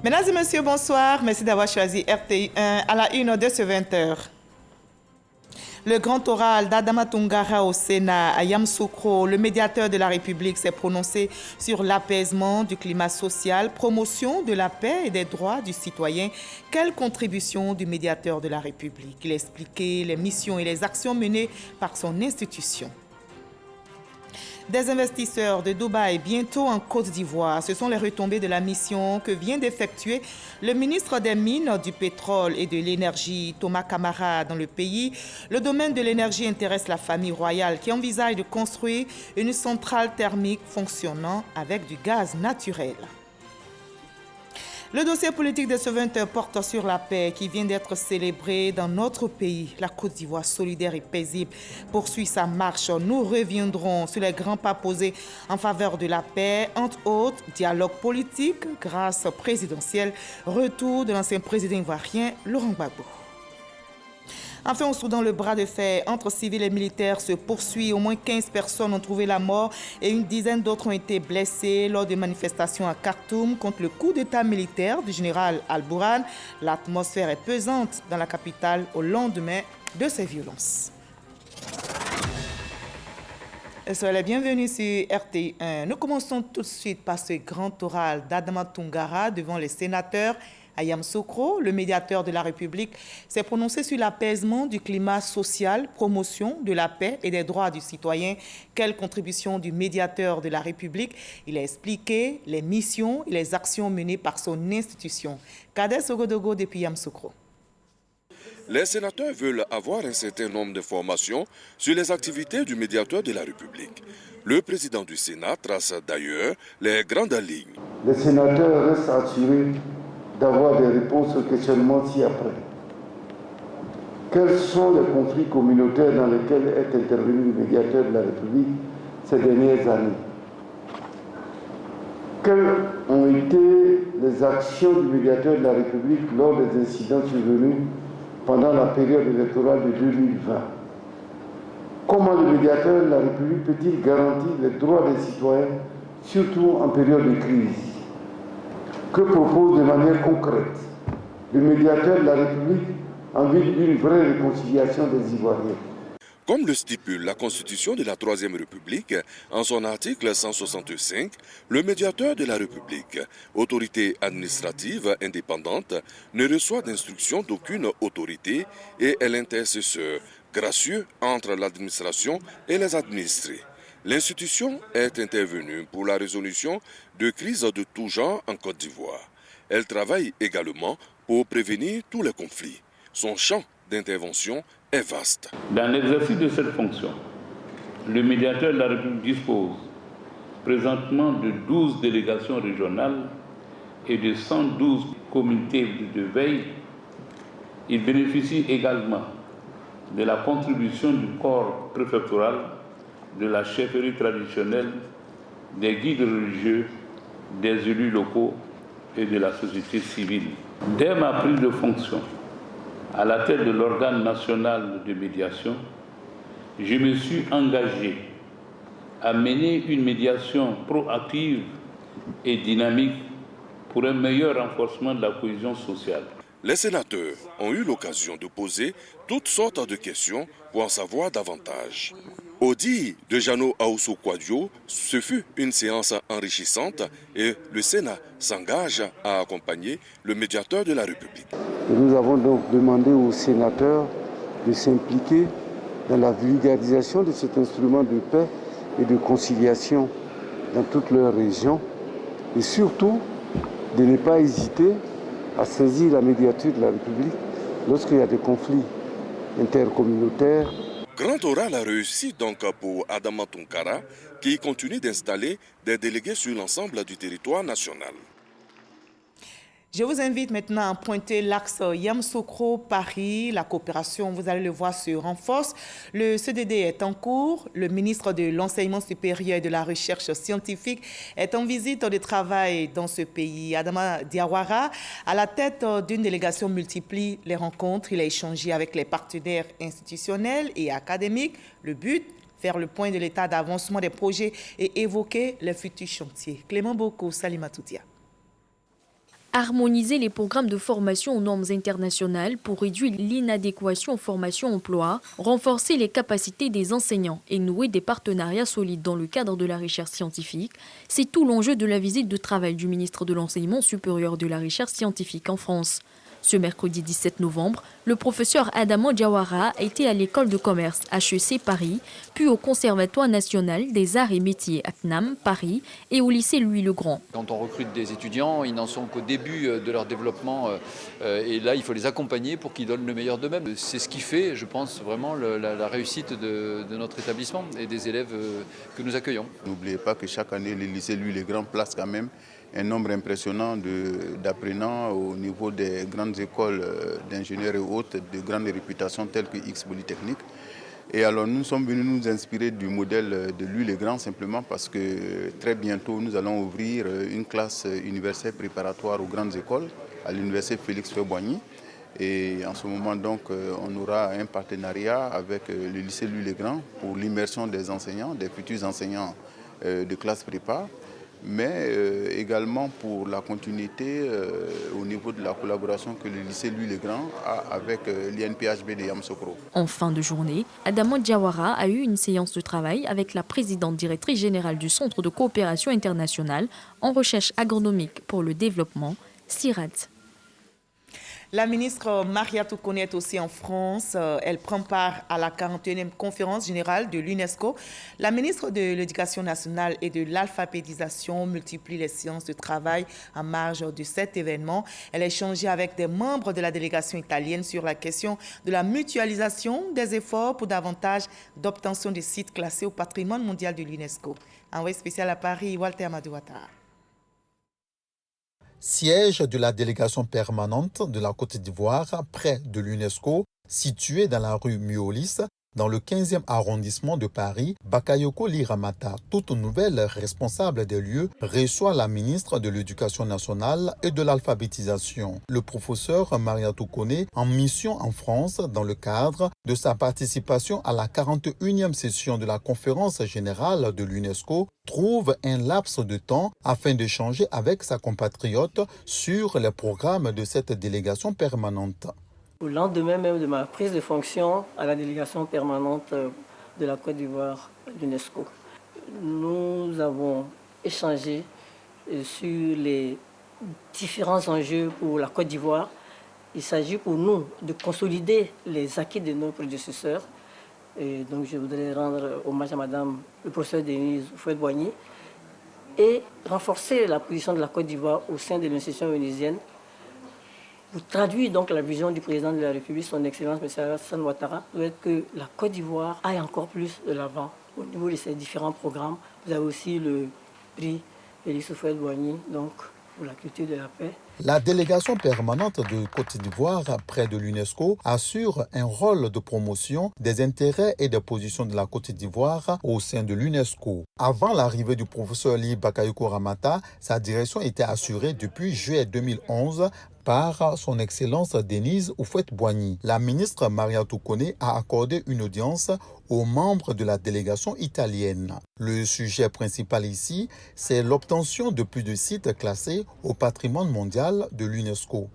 Mesdames et messieurs, bonsoir. Merci d'avoir choisi RTI1 à la une de ce 20h. Le grand oral d'Adama Toungara au Sénat, à Yamoussoukro, le médiateur de la République, s'est prononcé sur l'apaisement du climat social, promotion de la paix et des droits du citoyen. Quelle contribution du médiateur de la République? Il a expliqué les missions et les actions menées par son institution. Des investisseurs de Dubaï, bientôt en Côte d'Ivoire. Ce sont les retombées de la mission que vient d'effectuer le ministre des Mines, du Pétrole et de l'Énergie, Thomas Kamara, dans le pays. Le domaine de l'énergie intéresse la famille royale qui envisage de construire une centrale thermique fonctionnant avec du gaz naturel. Le dossier politique de ce 20h porte sur la paix qui vient d'être célébrée dans notre pays. La Côte d'Ivoire solidaire et paisible poursuit sa marche. Nous reviendrons sur les grands pas posés en faveur de la paix, entre autres, dialogue politique, grâce présidentielle, retour de l'ancien président ivoirien Laurent Gbagbo. Enfin, au Soudan, le bras de fer entre civils et militaires se poursuit. Au moins 15 personnes ont trouvé la mort et une dizaine d'autres ont été blessées lors de manifestations à Khartoum contre le coup d'état militaire du général Al-Bourhan. L'atmosphère est pesante dans la capitale au lendemain de ces violences. Soyez les bienvenus sur RTI1. Nous commençons tout de suite par ce grand oral d'Adama Toungara devant les sénateurs. À Yamoussoukro, le médiateur de la République s'est prononcé sur l'apaisement du climat social, promotion de la paix et des droits du citoyen. Quelle contribution du médiateur de la République? Il a expliqué les missions et les actions menées par son institution. Kader Ogodogo depuis Yamoussoukro. Les sénateurs veulent avoir un certain nombre d'informations sur les activités du médiateur de la République. Le président du Sénat trace d'ailleurs les grandes lignes. Les sénateurs restent assurés d'avoir des réponses aux questionnements ci-après. Quels sont les conflits communautaires dans lesquels est intervenu le médiateur de la République ces dernières années? Quelles ont été les actions du médiateur de la République lors des incidents survenus pendant la période électorale de 2020? Comment le médiateur de la République peut-il garantir les droits des citoyens, surtout en période de crise? Que propose de manière concrète le médiateur de la République en vue d'une vraie réconciliation des Ivoiriens? Comme le stipule la Constitution de la Troisième République, en son article 165, le médiateur de la République, autorité administrative indépendante, ne reçoit d'instruction d'aucune autorité et est l'intercesseur gracieux entre l'administration et les administrés. L'institution est intervenue pour la résolution de crises de tout genre en Côte d'Ivoire. Elle travaille également pour prévenir tous les conflits. Son champ d'intervention est vaste. Dans l'exercice de cette fonction, le médiateur de la République dispose présentement de 12 délégations régionales et de 112 comités de veille. Il bénéficie également de la contribution du corps préfectoral, de la chefferie traditionnelle, des guides religieux, des élus locaux et de la société civile. Dès ma prise de fonction à la tête de l'organe national de médiation, je me suis engagé à mener une médiation proactive et dynamique pour un meilleur renforcement de la cohésion sociale. Les sénateurs ont eu l'occasion de poser toutes sortes de questions pour en savoir davantage. Au dit de Jano Aoussou Kouadio, ce fut une séance enrichissante et le Sénat s'engage à accompagner le médiateur de la République. Nous avons donc demandé aux sénateurs de s'impliquer dans la vulgarisation de cet instrument de paix et de conciliation dans toute leur région et surtout de ne pas hésiter à saisir la médiature de la République lorsqu'il y a des conflits intercommunautaires. Grand oral a réussi donc pour Adama Toungara qui continue d'installer des délégués sur l'ensemble du territoire national. Je vous invite maintenant à pointer l'axe Yamoussoukro-Paris. La coopération, vous allez le voir, se renforce. Le CDD est en cours. Le ministre de l'Enseignement supérieur et de la Recherche scientifique est en visite de travail dans ce pays. Adama Diawara, à la tête d'une délégation, multiplie les rencontres. Il a échangé avec les partenaires institutionnels et académiques. Le but, faire le point de l'état d'avancement des projets et évoquer les futurs chantiers. Clément Boko, Salima Toutia. Harmoniser les programmes de formation aux normes internationales pour réduire l'inadéquation formation-emploi, renforcer les capacités des enseignants et nouer des partenariats solides dans le cadre de la recherche scientifique, c'est tout l'enjeu de la visite de travail du ministre de l'Enseignement supérieur de la recherche scientifique en France. Ce mercredi 17 novembre, le professeur Adama Diawara a été à l'école de commerce HEC Paris, puis au Conservatoire national des arts et métiers à CNAM Paris et au lycée Louis-le-Grand. Quand on recrute des étudiants, ils n'en sont qu'au début de leur développement et là il faut les accompagner pour qu'ils donnent le meilleur d'eux-mêmes. C'est ce qui fait, je pense, vraiment la réussite de notre établissement et des élèves que nous accueillons. N'oubliez pas que chaque année, le lycée Louis-le-Grand place quand même un nombre impressionnant d'apprenants au niveau des grandes écoles d'ingénieurs et autres de grande réputation telles que X Polytechnique. Et alors nous sommes venus nous inspirer du modèle de Louis-le-Grand simplement parce que très bientôt nous allons ouvrir une classe universitaire préparatoire aux grandes écoles à l'université Félix Houphouët-Boigny. Et en ce moment donc on aura un partenariat avec le lycée Louis-le-Grand pour l'immersion des enseignants, des futurs enseignants de classe prépa, mais également pour la continuité au niveau de la collaboration que le lycée Louis-le-Grand a avec l'INPHB de Yamoussoukro. En fin de journée, Adama Diawara a eu une séance de travail avec la présidente directrice générale du Centre de coopération internationale en recherche agronomique pour le développement, CIRAD. La ministre Maria Toukone est aussi en France. Elle prend part à la 41e conférence générale de l'UNESCO. La ministre de l'Éducation nationale et de l'alphabétisation multiplie les séances de travail en marge de cet événement. Elle a échangé avec des membres de la délégation italienne sur la question de la mutualisation des efforts pour davantage d'obtention des sites classés au patrimoine mondial de l'UNESCO. Envoyé spécial à Paris, Walter Madouata. Siège de la délégation permanente de la Côte d'Ivoire près de l'UNESCO, située dans la rue Miolis, dans le 15e arrondissement de Paris, Bakayoko Liramata, toute nouvelle responsable des lieux, reçoit la ministre de l'Éducation nationale et de l'alphabétisation, le professeur Maria Toukone, en mission en France dans le cadre de sa participation à la 41e session de la conférence générale de l'UNESCO, trouve un laps de temps afin d'échanger avec sa compatriote sur les programmes de cette délégation permanente. Au lendemain même de ma prise de fonction à la délégation permanente de la Côte d'Ivoire à l'UNESCO, nous avons échangé sur les différents enjeux pour la Côte d'Ivoire. Il s'agit pour nous de consolider les acquis de nos prédécesseurs. Et donc je voudrais rendre hommage à Madame le professeur Denise Houphouët-Boigny et renforcer la position de la Côte d'Ivoire au sein de l'institution onusienne. Pour traduire donc la vision du président de la République, son Excellence M. Alassane Ouattara, doit être que la Côte d'Ivoire aille encore plus de l'avant au niveau de ses différents programmes. Vous avez aussi le prix Félix Houphouët-Boigny, donc pour la culture de la paix. La délégation permanente de Côte d'Ivoire près de l'UNESCO assure un rôle de promotion des intérêts et des positions de la Côte d'Ivoire au sein de l'UNESCO. Avant l'arrivée du professeur Ly Bakayoko Ramata, sa direction était assurée depuis juillet 2011 par son Excellence Denise Houphouët-Boigny. La ministre Maria Toukone a accordé une audience aux membres de la délégation italienne. Le sujet principal ici, c'est l'obtention de plus de sites classés au patrimoine mondial de l'UNESCO.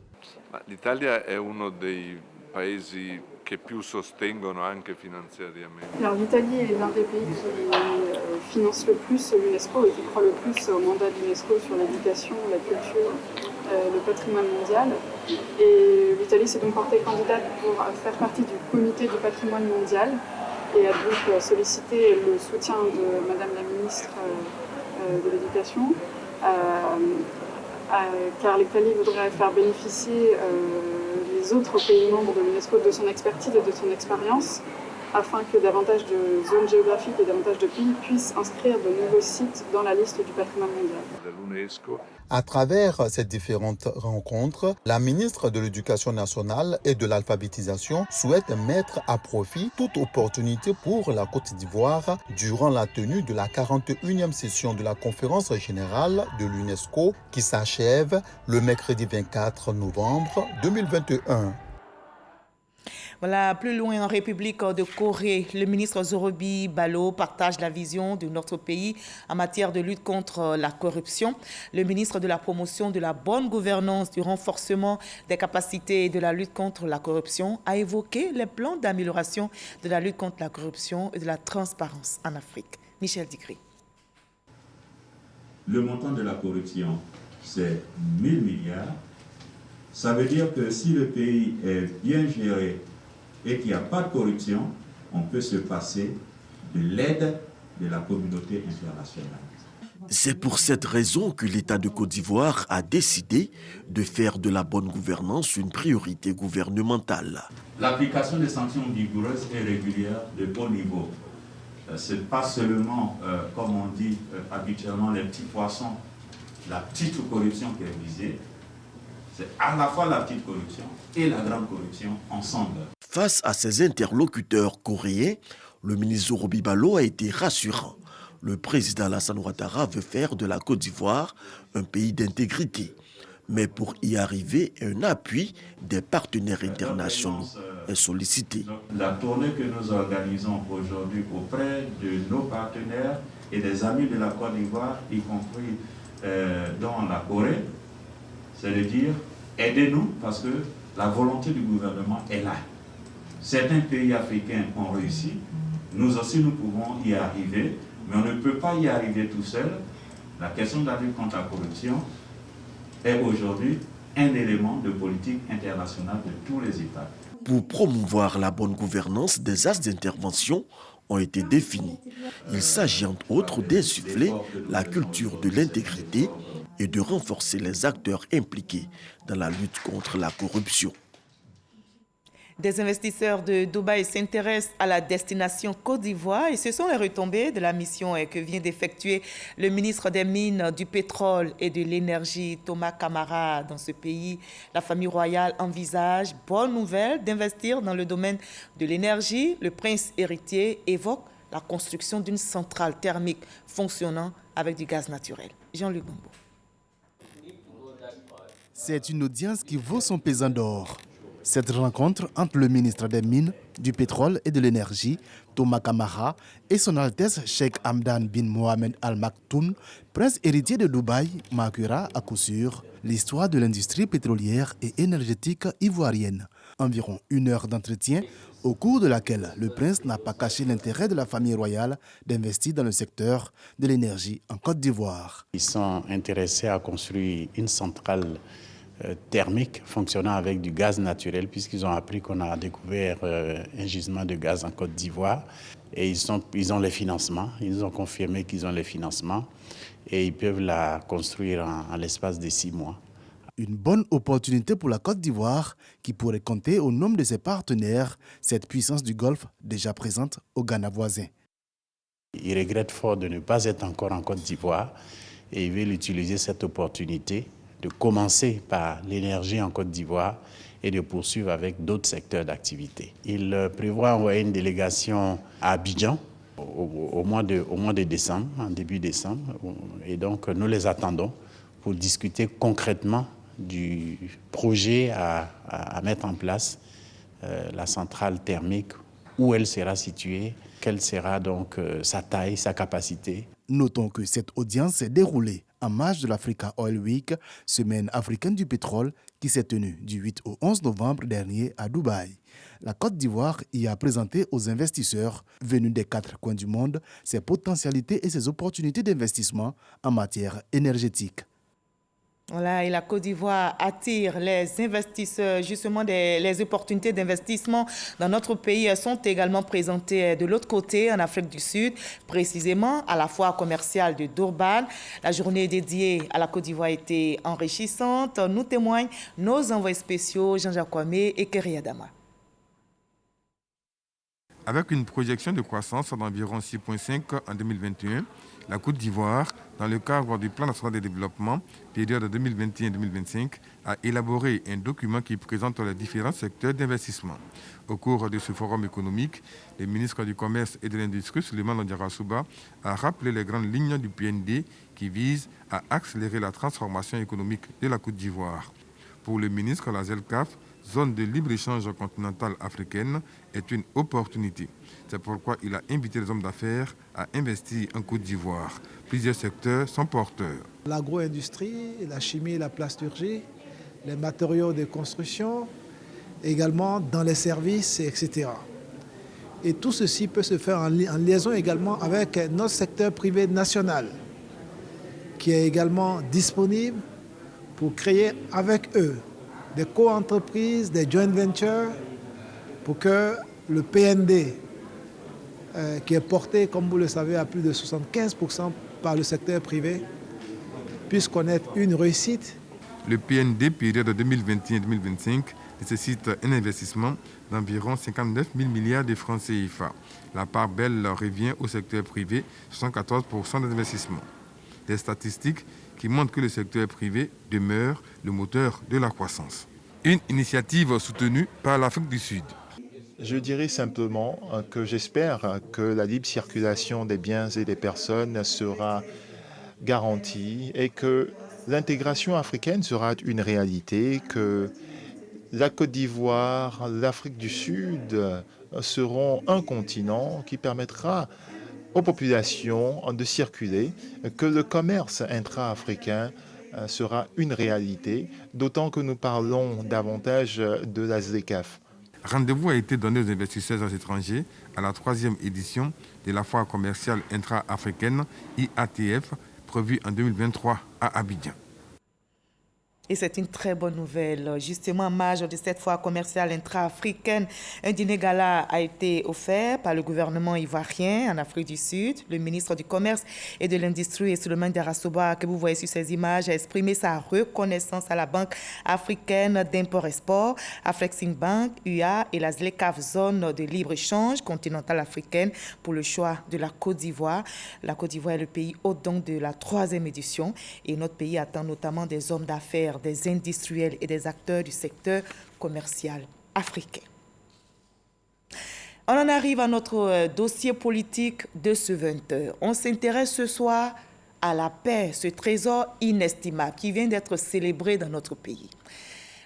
L'Italia è uno dei paesi che più sostengono anche finanziariamente. Alors l'Italie est l'un des pays qui finance le plus l'UNESCO et qui croit le plus au mandat de l'UNESCO sur l'éducation, la culture, le patrimoine mondial. Et l'Italie s'est donc portée candidate pour faire partie du comité du patrimoine mondial et a donc sollicité le soutien de Madame la ministre de l'Éducation, car l'Italie voudrait faire bénéficier les autres pays membres de l'UNESCO de son expertise et de son expérience, afin que davantage de zones géographiques et davantage de pays puissent inscrire de nouveaux sites dans la liste du patrimoine mondial. À travers ces différentes rencontres, la ministre de l'Éducation nationale et de l'alphabétisation souhaite mettre à profit toute opportunité pour la Côte d'Ivoire durant la tenue de la 41e session de la conférence générale de l'UNESCO qui s'achève le mercredi 24 novembre 2021. Voilà, plus loin en République de Corée, le ministre Zorobi Balo partage la vision de notre pays en matière de lutte contre la corruption. Le ministre de la promotion de la bonne gouvernance, du renforcement des capacités et de la lutte contre la corruption a évoqué les plans d'amélioration de la lutte contre la corruption et de la transparence en Afrique. Michel Digri. Le montant de la corruption, c'est 1000 milliards. Ça veut dire que si le pays est bien géré et qu'il n'y a pas de corruption, on peut se passer de l'aide de la communauté internationale. C'est pour cette raison que l'État de Côte d'Ivoire a décidé de faire de la bonne gouvernance une priorité gouvernementale. L'application des sanctions vigoureuses et régulières de haut niveau. Ce n'est pas seulement, comme on dit habituellement, les petits poissons, la petite corruption qui est visée. C'est à la fois la petite corruption et la grande corruption ensemble. Face à ses interlocuteurs coréens, le ministre Zorobi Balo a été rassurant. Le président Alassane Ouattara veut faire de la Côte d'Ivoire un pays d'intégrité. Mais pour y arriver, un appui des partenaires internationaux est sollicité. La tournée que nous organisons aujourd'hui auprès de nos partenaires et des amis de la Côte d'Ivoire, y compris dans la Corée, c'est de dire aidez-nous parce que la volonté du gouvernement est là. Certains pays africains ont réussi, nous aussi nous pouvons y arriver, mais on ne peut pas y arriver tout seul. La question de la lutte contre la corruption est aujourd'hui un élément de politique internationale de tous les États. Pour promouvoir la bonne gouvernance, des axes d'intervention ont été définis. Il s'agit entre autres d'insuffler la culture de l'intégrité et de renforcer les acteurs impliqués dans la lutte contre la corruption. Des investisseurs de Dubaï s'intéressent à la destination Côte d'Ivoire et ce sont les retombées de la mission que vient d'effectuer le ministre des Mines, du Pétrole et de l'Énergie, Thomas Camara, dans ce pays. La famille royale envisage, bonne nouvelle, d'investir dans le domaine de l'énergie. Le prince héritier évoque la construction d'une centrale thermique fonctionnant avec du gaz naturel. Jean-Luc Bambo. C'est une audience qui vaut son pesant d'or. Cette rencontre entre le ministre des Mines, du Pétrole et de l'Énergie, Thomas Camara, et son Altesse Cheikh Hamdan bin Mohamed Al Maktoum, prince héritier de Dubaï, marquera à coup sûr l'histoire de l'industrie pétrolière et énergétique ivoirienne. Environ 1 heure d'entretien, au cours de laquelle le prince n'a pas caché l'intérêt de la famille royale d'investir dans le secteur de l'énergie en Côte d'Ivoire. Ils sont intéressés à construire une centrale thermique fonctionnant avec du gaz naturel puisqu'ils ont appris qu'on a découvert un gisement de gaz en Côte d'Ivoire et ils ont les financements, ils nous ont confirmé qu'ils ont les financements et ils peuvent la construire en l'espace de 6 mois. Une bonne opportunité pour la Côte d'Ivoire qui pourrait compter au nombre de ses partenaires, cette puissance du Golfe déjà présente au Ghana voisin. Ils regrettent fort de ne pas être encore en Côte d'Ivoire et ils veulent utiliser cette opportunité de commencer par l'énergie en Côte d'Ivoire et de poursuivre avec d'autres secteurs d'activité. Il prévoit envoyer une délégation à Abidjan au mois de décembre, en début décembre. Et donc nous les attendons pour discuter concrètement du projet à mettre en place, la centrale thermique, où elle sera située, quelle sera donc sa taille, sa capacité. Notons que cette audience s'est déroulée en marge de l'Africa Oil Week, semaine africaine du pétrole, qui s'est tenue du 8 au 11 novembre dernier à Dubaï. La Côte d'Ivoire y a présenté aux investisseurs venus des 4 coins du monde ses potentialités et ses opportunités d'investissement en matière énergétique. Voilà, et la Côte d'Ivoire attire les investisseurs, justement les opportunités d'investissement dans notre pays sont également présentées de l'autre côté, en Afrique du Sud, précisément à la foire commerciale de Durban. La journée dédiée à la Côte d'Ivoire a été enrichissante, nous témoignent nos envoyés spéciaux Jean-Jacques Kwame et Kerry Adama. Avec une projection de croissance d'environ 6,5 en 2021, la Côte d'Ivoire, dans le cadre du Plan national de développement, période 2021-2025, a élaboré un document qui présente les différents secteurs d'investissement. Au cours de ce forum économique, le ministre du Commerce et de l'Industrie, Souleymane Ndiara-Souba, a rappelé les grandes lignes du PND qui visent à accélérer la transformation économique de la Côte d'Ivoire. Pour le ministre, la ZELCAF, zone de libre-échange continentale africaine est une opportunité. C'est pourquoi il a invité les hommes d'affaires à investir en Côte d'Ivoire. Plusieurs secteurs sont porteurs. L'agro-industrie, la chimie, la plasturgie, les matériaux de construction, également dans les services, etc. Et tout ceci peut se faire en liaison également avec notre secteur privé national, qui est également disponible pour créer avec eux des co-entreprises, des joint ventures, pour que le PND, qui est porté, comme vous le savez, à plus de 75% par le secteur privé, puisse connaître une réussite. Le PND, période 2021-2025, nécessite un investissement d'environ 59 000 milliards de francs CFA. La part belle revient au secteur privé, 74% des investissements. Des statistiques qui montrent que le secteur privé demeure le moteur de la croissance. Une initiative soutenue par l'Afrique du Sud. Je dirais simplement que j'espère que la libre circulation des biens et des personnes sera garantie et que l'intégration africaine sera une réalité, que la Côte d'Ivoire, l'Afrique du Sud seront un continent qui permettra aux populations de circuler, que le commerce intra-africain sera une réalité, d'autant que nous parlons davantage de la ZLECAf. Rendez-vous a été donné aux investisseurs étrangers à la 3e édition de la foire commerciale intra-africaine IATF, prévue en 2023 à Abidjan. Et c'est une très bonne nouvelle. Justement, en marge de cette foire commerciale intra-africaine, un dîner gala a été offert par le gouvernement ivoirien en Afrique du Sud. Le ministre du Commerce et de l'Industrie, Souleymane Darasoba, que vous voyez sur ces images, a exprimé sa reconnaissance à la Banque africaine d'import-export, Afreximbank, UA et la ZLECAf, zone de libre-échange continentale africaine, pour le choix de la Côte d'Ivoire. La Côte d'Ivoire est le pays hôte donc de la 3e édition et notre pays attend notamment des hommes d'affaires, des industriels et des acteurs du secteur commercial africain. On en arrive à notre dossier politique de ce 20h. On s'intéresse ce soir à la paix, ce trésor inestimable qui vient d'être célébré dans notre pays.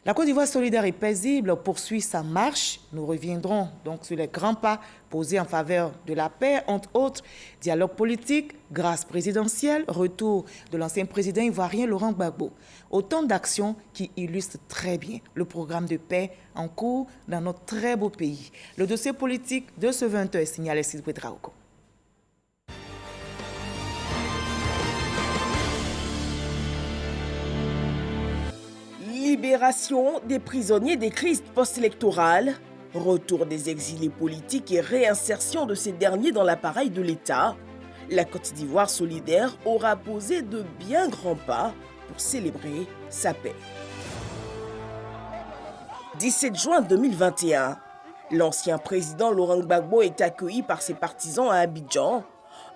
La Côte d'Ivoire solidaire et paisible poursuit sa marche. Nous reviendrons donc sur les grands pas posés en faveur de la paix, entre autres dialogue politique, grâce présidentielle, retour de l'ancien président ivoirien Laurent Gbagbo. Autant d'actions qui illustrent très bien le programme de paix en cours dans notre très beau pays. Le dossier politique de ce 20h est signé Alexis Ouedraogo. Libération des prisonniers des crises post-électorales, retour des exilés politiques et réinsertion de ces derniers dans l'appareil de l'État, la Côte d'Ivoire solidaire aura posé de bien grands pas pour célébrer sa paix. 17 juin 2021, l'ancien président Laurent Gbagbo est accueilli par ses partisans à Abidjan.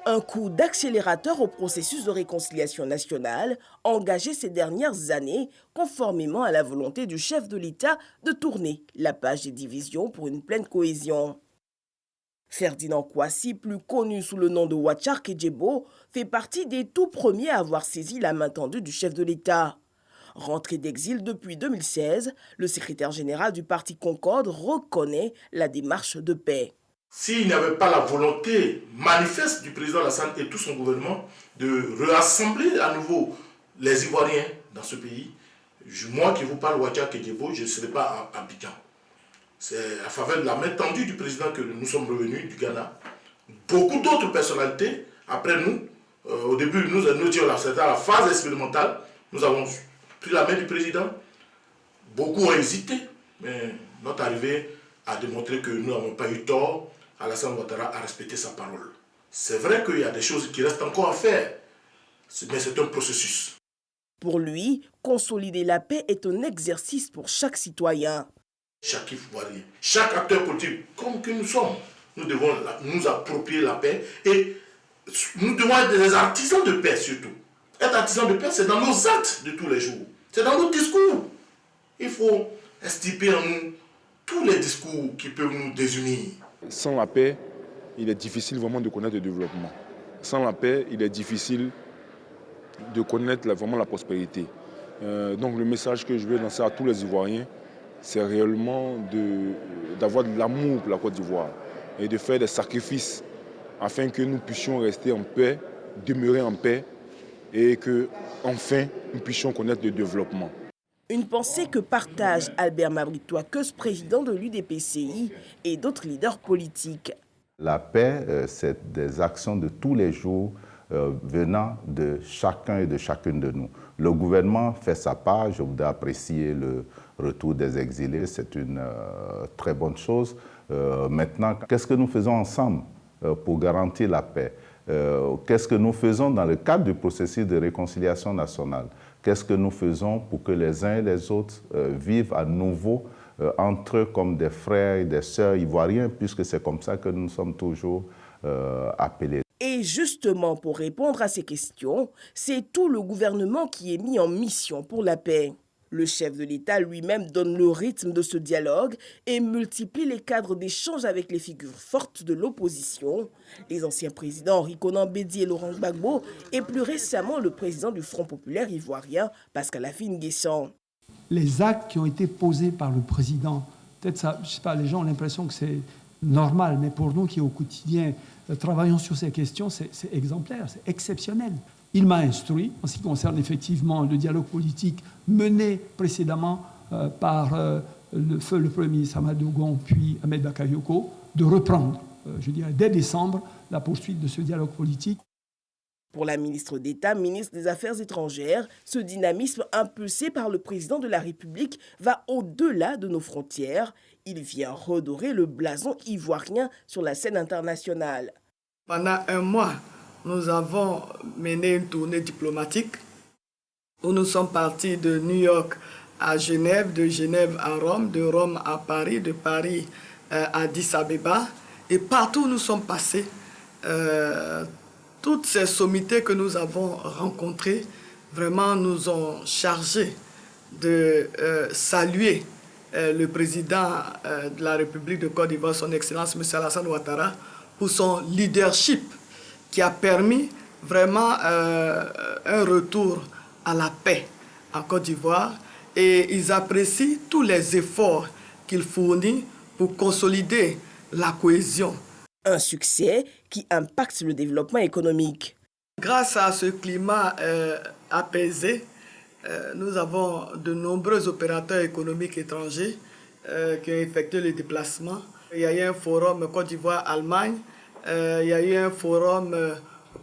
Un coup d'accélérateur au processus de réconciliation nationale engagé ces dernières années conformément à la volonté du chef de l'État de tourner la page des divisions pour une pleine cohésion. Ferdinand Kouassi, plus connu sous le nom de Ouachar Kedjebo, fait partie des tout premiers à avoir saisi la main tendue du chef de l'État. Rentré d'exil depuis 2016, le secrétaire général du parti Concorde reconnaît la démarche de paix. S'il n'y avait pas la volonté manifeste du président Alassane et tout son gouvernement de rassembler à nouveau les Ivoiriens dans ce pays, moi qui vous parle, Ouachar Kedjebo, je ne serai pas à Abidjan. C'est à faveur de la main tendue du président que nous sommes revenus du Ghana. Beaucoup d'autres personnalités, après nous, au début, nous étions là, c'était à la phase expérimentale, nous avons pris la main du président. Beaucoup ont hésité, mais notre arrivée a démontré que nous n'avons pas eu tort. Alassane Ouattara a respecté sa parole. C'est vrai qu'il y a des choses qui restent encore à faire, mais c'est un processus. Pour lui, consolider la paix est un exercice pour chaque citoyen. Chaque Ivoirien, chaque acteur politique, comme que nous sommes, nous devons nous approprier la paix et nous devons être des artisans de paix surtout. Être artisan de paix, c'est dans nos actes de tous les jours, c'est dans nos discours. Il faut extirper en nous tous les discours qui peuvent nous désunir. Sans la paix, il est difficile vraiment de connaître le développement. Sans la paix, il est difficile de connaître vraiment la prospérité. Donc le message que je veux lancer à tous les Ivoiriens, c'est réellement d'avoir de l'amour pour la Côte d'Ivoire et de faire des sacrifices afin que nous puissions rester en paix, demeurer en paix et que, enfin, nous puissions connaître le développement. Une pensée que partage Albert Mabritois-Keus, président de l'UDPCI et d'autres leaders politiques. La paix, c'est des actions de tous les jours venant de chacun et de chacune de nous. Le gouvernement fait sa part. Je voudrais apprécier le retour des exilés. C'est une très bonne chose. Maintenant, qu'est-ce que nous faisons ensemble pour garantir la paix? Qu'est-ce que nous faisons dans le cadre du processus de réconciliation nationale? Qu'est-ce que nous faisons pour que les uns et les autres vivent à nouveau entre eux comme des frères et des sœurs ivoiriens, puisque c'est comme ça que nous sommes toujours appelés. Et justement, pour répondre à ces questions, c'est tout le gouvernement qui est mis en mission pour la paix. Le chef de l'État lui-même donne le rythme de ce dialogue et multiplie les cadres d'échange avec les figures fortes de l'opposition, les anciens présidents Henri Konan Bédié et Laurent Gbagbo, et plus récemment le président du Front populaire ivoirien, Pascal Affi-N'Guessan. Les actes qui ont été posés par le président, peut-être ça, je sais pas, les gens ont l'impression que c'est normal, mais pour nous qui au quotidien travaillons sur ces questions, c'est exemplaire, c'est exceptionnel. Il m'a instruit, en ce qui concerne effectivement le dialogue politique mené précédemment par le Premier ministre Amadou Gon puis Ahmed Bakayoko, de reprendre, je dirais, dès décembre, la poursuite de ce dialogue politique. Pour la ministre d'État, ministre des Affaires étrangères, ce dynamisme impulsé par le président de la République va au-delà de nos frontières. Il vient redorer le blason ivoirien sur la scène internationale. Pendant un mois, nous avons mené une tournée diplomatique où nous sommes partis de New York à Genève, de Genève à Rome, de Rome à Paris, de Paris à Addis Abeba. Et partout où nous sommes passés, toutes ces sommités que nous avons rencontrées, vraiment nous ont chargés de saluer le président de la République de Côte d'Ivoire, son Excellence M. Alassane Ouattara, pour son leadership qui a permis vraiment un retour à la paix en Côte d'Ivoire. Et ils apprécient tous les efforts qu'il fournit pour consolider la cohésion. Un succès qui impacte le développement économique. Grâce à ce climat apaisé, nous avons de nombreux opérateurs économiques étrangers qui ont effectué les déplacements. Il y a eu un forum Côte d'Ivoire-Allemagne, il y a eu un forum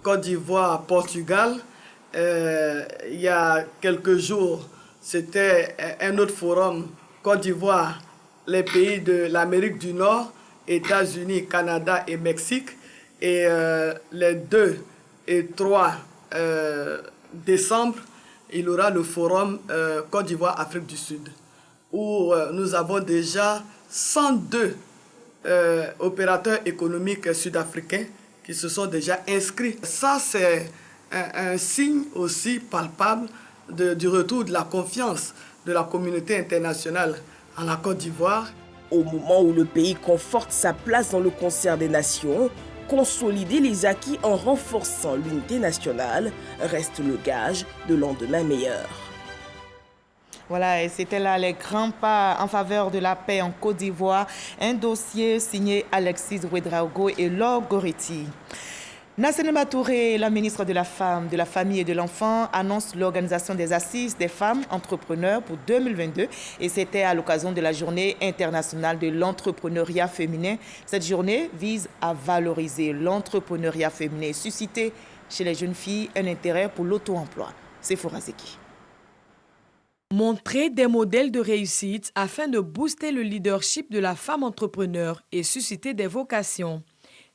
Côte d'Ivoire-Portugal. Il y a quelques jours, c'était un autre forum Côte d'Ivoire, les pays de l'Amérique du Nord, États-Unis, Canada et Mexique. Et les 2 et 3 décembre, il y aura le forum Côte d'Ivoire-Afrique du Sud, où nous avons déjà 102 opérateurs économiques sud-africains qui se sont déjà inscrits. Ça, c'est un signe aussi palpable du retour de la confiance de la communauté internationale en la Côte d'Ivoire. Au moment où le pays conforte sa place dans le concert des nations, consolider les acquis en renforçant l'unité nationale reste le gage de lendemain meilleur. Voilà, et c'était là les grands pas en faveur de la paix en Côte d'Ivoire. Un dossier signé Alexis Ouedraogo et Laure Goretti. Nassenema Touré, la ministre de la Femme, de la Famille et de l'Enfant, annonce l'organisation des assises des femmes entrepreneurs pour 2022. Et c'était à l'occasion de la Journée internationale de l'entrepreneuriat féminin. Cette journée vise à valoriser l'entrepreneuriat féminin et susciter chez les jeunes filles un intérêt pour l'auto-emploi. C'est Forazeki. Montrer des modèles de réussite afin de booster le leadership de la femme entrepreneur et susciter des vocations.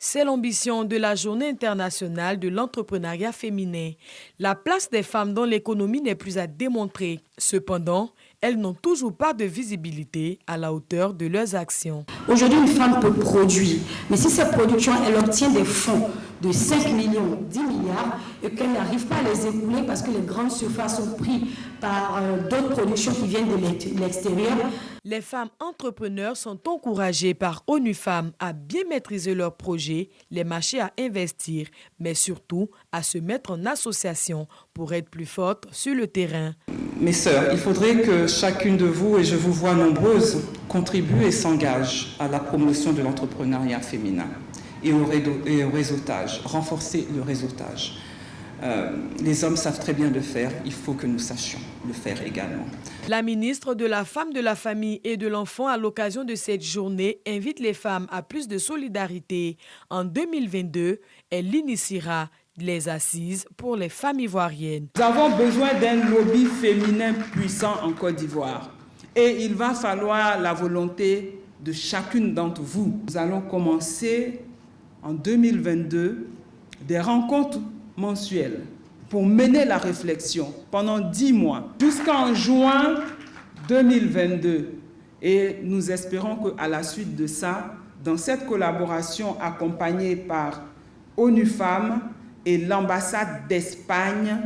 C'est l'ambition de la Journée internationale de l'entrepreneuriat féminin. La place des femmes dans l'économie n'est plus à démontrer. Cependant, elles n'ont toujours pas de visibilité à la hauteur de leurs actions. Aujourd'hui, une femme peut produire, mais si cette production, elle obtient des fonds de 5 millions, 10 milliards, et qu'elle n'arrive pas à les écouler parce que les grandes surfaces sont prises par d'autres productions qui viennent de l'extérieur. Les femmes entrepreneurs sont encouragées par ONU Femmes à bien maîtriser leurs projets, les marchés à investir, mais surtout à se mettre en association pour être plus fortes sur le terrain. Mes sœurs, il faudrait que chacune de vous, et je vous vois nombreuses, contribue et s'engage à la promotion de l'entrepreneuriat féminin et au réseautage, renforcer le réseautage. Les hommes savent très bien le faire, il faut que nous sachions le faire également. La ministre de la Femme, de la Famille et de l'Enfant, à l'occasion de cette journée, invite les femmes à plus de solidarité. En 2022, elle initiera les assises pour les femmes ivoiriennes. Nous avons besoin d'un lobby féminin puissant en Côte d'Ivoire. Et il va falloir la volonté de chacune d'entre vous. Nous allons commencer en 2022 des rencontres mensuelles pour mener la réflexion pendant 10 mois jusqu'en juin 2022. Et nous espérons qu'à la suite de ça, dans cette collaboration accompagnée par ONU Femmes et l'ambassade d'Espagne,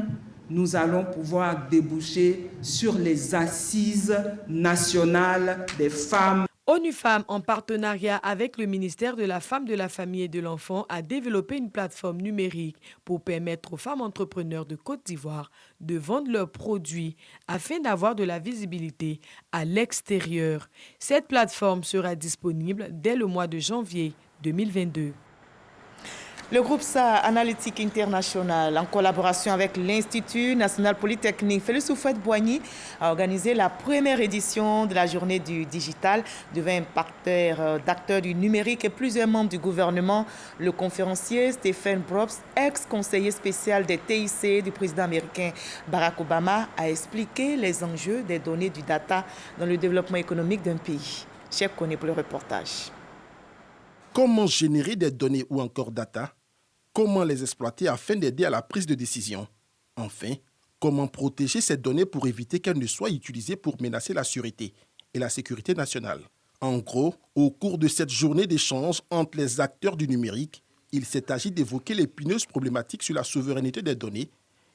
nous allons pouvoir déboucher sur les assises nationales des femmes. ONU Femmes, en partenariat avec le ministère de la Femme, de la Famille et de l'Enfant, a développé une plateforme numérique pour permettre aux femmes entrepreneurs de Côte d'Ivoire de vendre leurs produits afin d'avoir de la visibilité à l'extérieur. Cette plateforme sera disponible dès le mois de janvier 2022. Le groupe SA Analytique International, en collaboration avec l'Institut National Polytechnique Félix Houphouët-Boigny, a organisé la première édition de la journée du digital devant un parterre d'acteurs du numérique et plusieurs membres du gouvernement. Le conférencier Stephen Brobst, ex-conseiller spécial des TIC du président américain Barack Obama, a expliqué les enjeux des données du data dans le développement économique d'un pays. Cheikh Koné pour le reportage. Comment générer des données ou encore data? Comment les exploiter afin d'aider à la prise de décision? Enfin, comment protéger ces données pour éviter qu'elles ne soient utilisées pour menacer la sûreté et la sécurité nationale? En gros, au cours de cette journée d'échange entre les acteurs du numérique, il s'est agi d'évoquer l'épineuses problématiques sur la souveraineté des données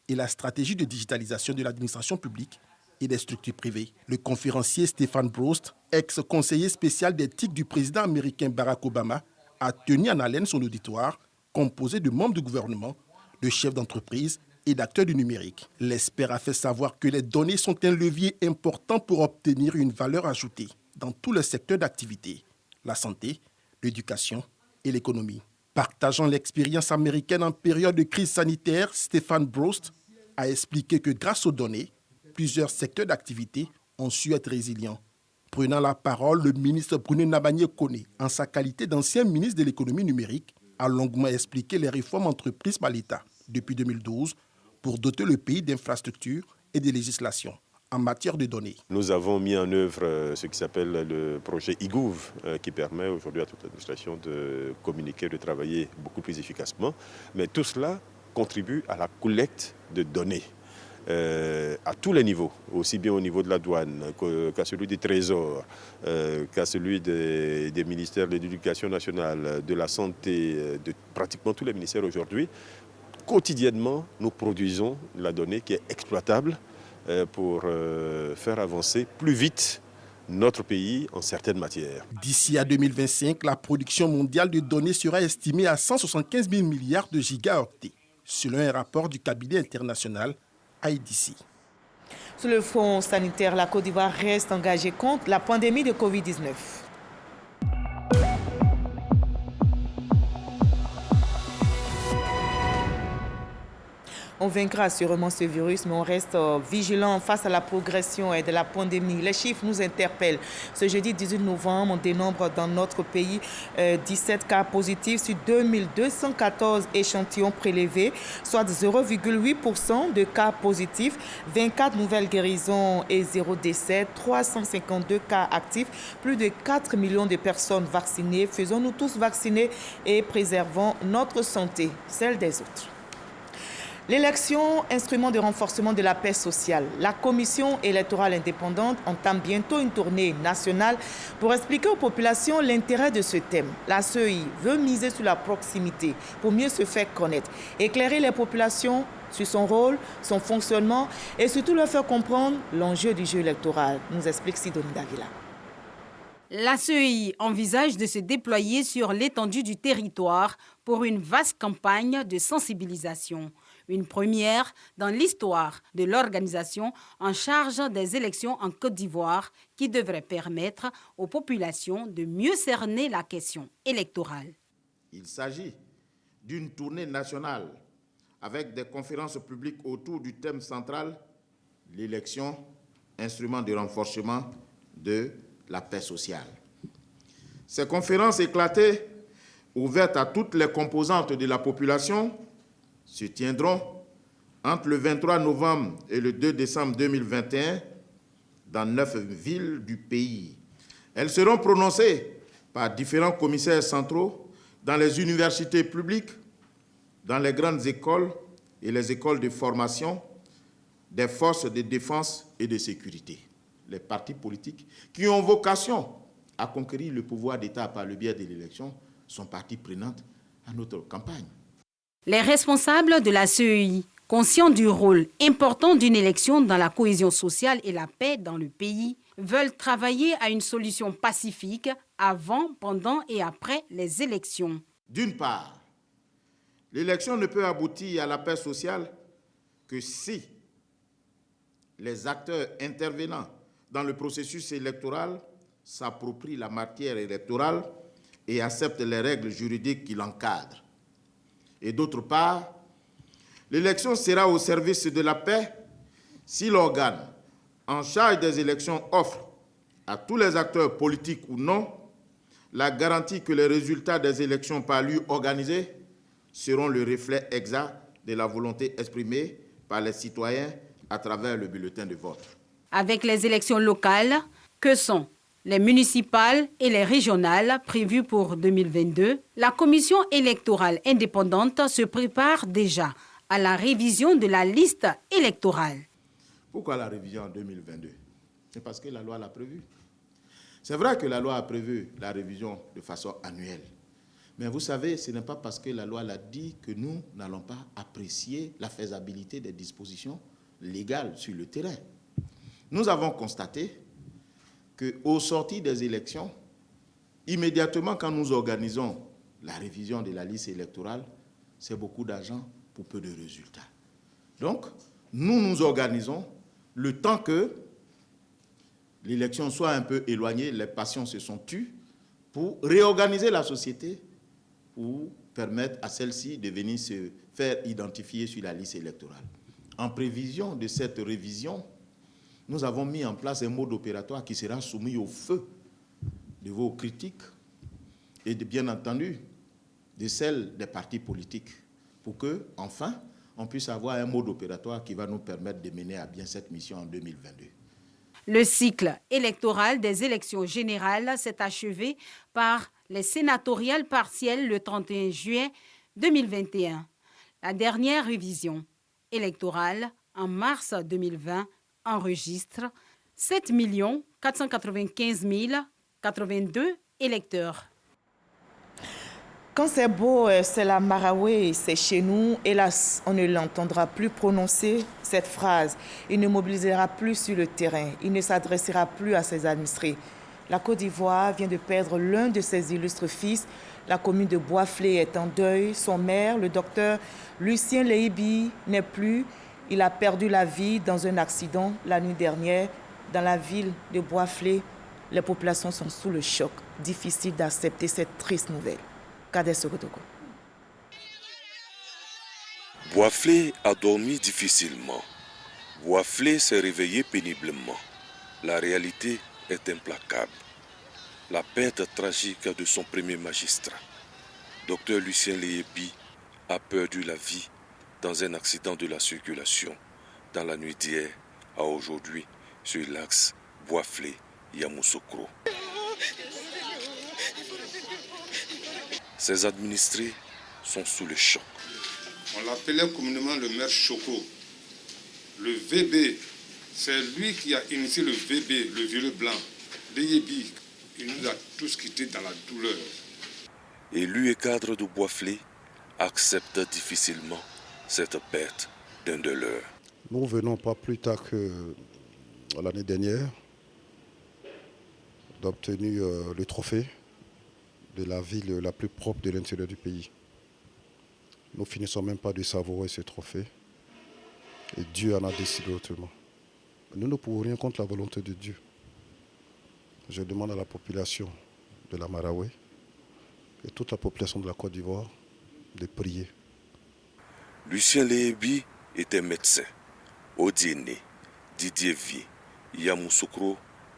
et la stratégie de digitalisation de l'administration publique et des structures privées. Le conférencier Stephen Brobst, ex-conseiller spécial d'éthique du président américain Barack Obama, a tenu en haleine son auditoire composé de membres du gouvernement, de chefs d'entreprise et d'acteurs du numérique. L'expert a fait savoir que les données sont un levier important pour obtenir une valeur ajoutée dans tous les secteurs d'activité, la santé, l'éducation et l'économie. Partageant l'expérience américaine en période de crise sanitaire, Stephen Brobst a expliqué que grâce aux données, plusieurs secteurs d'activité ont su être résilients. Prenant la parole, le ministre Bruno Nabagné-Koné, en sa qualité d'ancien ministre de l'économie numérique, a longuement expliqué les réformes entreprises par l'État depuis 2012 pour doter le pays d'infrastructures et de législation en matière de données. Nous avons mis en œuvre ce qui s'appelle le projet IGOUV qui permet aujourd'hui à toute l'administration de communiquer, de travailler beaucoup plus efficacement. Mais tout cela contribue à la collecte de données. À tous les niveaux, aussi bien au niveau de la douane qu'à celui du Trésor, qu'à celui des ministères de l'Éducation nationale, de la santé, de pratiquement tous les ministères aujourd'hui. Quotidiennement, nous produisons la donnée qui est exploitable pour faire avancer plus vite notre pays en certaines matières. D'ici à 2025, la production mondiale de données sera estimée à 175 000 milliards de gigaoctets, selon un rapport du cabinet international IDC. Sur le front sanitaire, la Côte d'Ivoire reste engagée contre la pandémie de Covid-19. On vaincra sûrement ce virus, mais on reste vigilant face à la progression de la pandémie. Les chiffres nous interpellent. Ce jeudi 18 novembre, on dénombre dans notre pays 17 cas positifs sur 2214 échantillons prélevés, soit 0,8% de cas positifs, 24 nouvelles guérisons et 0 décès, 352 cas actifs, plus de 4 millions de personnes vaccinées. Faisons-nous tous vacciner et préservons notre santé, celle des autres. L'élection, instrument de renforcement de la paix sociale. La commission électorale indépendante entame bientôt une tournée nationale pour expliquer aux populations l'intérêt de ce thème. La CEI veut miser sur la proximité pour mieux se faire connaître, éclairer les populations sur son rôle, son fonctionnement et surtout leur faire comprendre l'enjeu du jeu électoral, nous explique Sidonie Davila. La CEI envisage de se déployer sur l'étendue du territoire pour une vaste campagne de sensibilisation. Une première dans l'histoire de l'organisation en charge des élections en Côte d'Ivoire qui devrait permettre aux populations de mieux cerner la question électorale. Il s'agit d'une tournée nationale avec des conférences publiques autour du thème central, l'élection, instrument de renforcement de la paix sociale. Ces conférences éclatées, ouvertes à toutes les composantes de la population, se tiendront entre le 23 novembre et le 2 décembre 2021 dans 9 villes du pays. Elles seront prononcées par différents commissaires centraux dans les universités publiques, dans les grandes écoles et les écoles de formation des forces de défense et de sécurité. Les partis politiques qui ont vocation à conquérir le pouvoir d'État par le biais de l'élection sont partie prenante à notre campagne. Les responsables de la CEI, conscients du rôle important d'une élection dans la cohésion sociale et la paix dans le pays, veulent travailler à une solution pacifique avant, pendant et après les élections. D'une part, l'élection ne peut aboutir à la paix sociale que si les acteurs intervenants dans le processus électoral s'approprient la matière électorale et acceptent les règles juridiques qui l'encadrent. Et d'autre part, l'élection sera au service de la paix si l'organe en charge des élections offre à tous les acteurs politiques ou non la garantie que les résultats des élections par lui organisées seront le reflet exact de la volonté exprimée par les citoyens à travers le bulletin de vote. Avec les élections locales, que sont les municipales et les régionales prévues pour 2022, la commission électorale indépendante se prépare déjà à la révision de la liste électorale. Pourquoi la révision en 2022? C'est parce que la loi l'a prévu. C'est vrai que la loi a prévu la révision de façon annuelle. Mais vous savez, ce n'est pas parce que la loi l'a dit que nous n'allons pas apprécier la faisabilité des dispositions légales sur le terrain. Nous avons constaté qu'au sortir des élections, immédiatement quand nous organisons la révision de la liste électorale, c'est beaucoup d'argent pour peu de résultats. Donc, nous nous organisons le temps que l'élection soit un peu éloignée, les passions se sont tues, pour réorganiser la société, pour permettre à celle-ci de venir se faire identifier sur la liste électorale. En prévision de cette révision, nous avons mis en place un mode opératoire qui sera soumis au feu de vos critiques et bien entendu de celles des partis politiques pour que, enfin, on puisse avoir un mode opératoire qui va nous permettre de mener à bien cette mission en 2022. Le cycle électoral des élections générales s'est achevé par les sénatoriales partielles le 31 juin 2021. La dernière révision électorale en mars 2020 enregistre 7 495 082 électeurs. Quand c'est beau, c'est la Maraoué, c'est chez nous. Hélas, on ne l'entendra plus prononcer cette phrase. Il ne mobilisera plus sur le terrain. Il ne s'adressera plus à ses administrés. La Côte d'Ivoire vient de perdre l'un de ses illustres fils. La commune de Boisflé est en deuil. Son maire, le docteur Lucien Leibi, n'est plus. Il a perdu la vie dans un accident la nuit dernière dans la ville de Boisflé. Les populations sont sous le choc. Difficile d'accepter cette triste nouvelle. Boisflé a dormi difficilement. Boisflé s'est réveillé péniblement. La réalité est implacable. La perte tragique de son premier magistrat, Dr Lucien Leibi, a perdu la vie dans un accident de la circulation dans la nuit d'hier à aujourd'hui sur l'axe Boisflé-Yamoussoukro. Ses administrés sont sous le choc. On l'appelait communément le maire Choco. Le VB, c'est lui qui a initié le VB, le violet blanc. L'Eyebi, il nous a tous quittés dans la douleur. Élu et cadre de Boisflé, accepte difficilement cette perte d'un de leurs. Nous venons pas plus tard que l'année dernière d'obtenir le trophée de la ville la plus propre de l'intérieur du pays. Nous finissons même pas de savourer ce trophée et Dieu en a décidé autrement. Nous ne pouvons rien contre la volonté de Dieu. Je demande à la population de la Maraoué et toute la population de la Côte d'Ivoire de prier. Lucien Léhébi était médecin. Odiene, Didier Vi, Yamoussoukro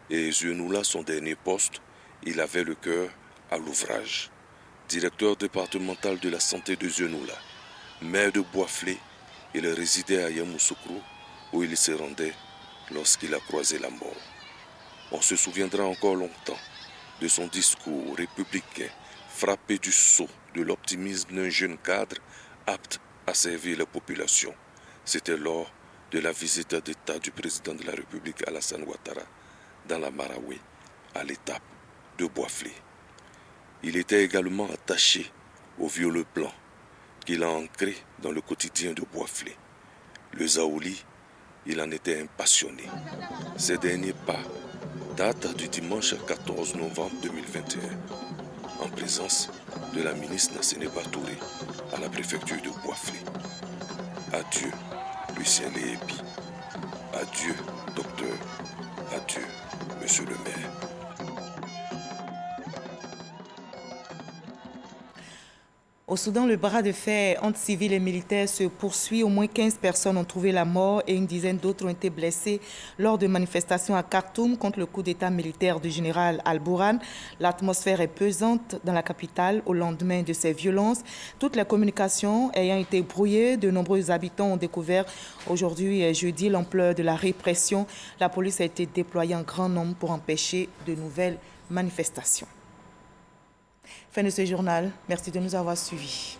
et Zionoula, son dernier poste, il avait le cœur à l'ouvrage. Directeur départemental de la santé de Zionoula, maire de Boisflé, il résidait à Yamoussoukro où il se rendait lorsqu'il a croisé la mort. On se souviendra encore longtemps de son discours républicain frappé du sceau de l'optimisme d'un jeune cadre apte à servir la population. C'était lors de la visite d'État du président de la République Alassane Ouattara dans la Maraoué, à l'étape de Boisflé. Il était également attaché au violet blanc qu'il a ancré dans le quotidien de Boisflé. Le Zaouli, il en était un passionné. Ces derniers pas datent du dimanche 14 novembre 2021, en présence de la ministre Nassene Batouré à la préfecture de Boisflé. Adieu, Lucien Léhébi. Adieu, docteur. Adieu, monsieur le maire. Au Soudan, le bras de fer entre civils et militaires se poursuit. Au moins 15 personnes ont trouvé la mort et une dizaine d'autres ont été blessées lors de manifestations à Khartoum contre le coup d'État militaire du général Al-Bourhan. L'atmosphère est pesante dans la capitale au lendemain de ces violences. Toutes les communications ayant été brouillées, de nombreux habitants ont découvert aujourd'hui, jeudi, l'ampleur de la répression. La police a été déployée en grand nombre pour empêcher de nouvelles manifestations. Fin de ce journal. Merci de nous avoir suivis.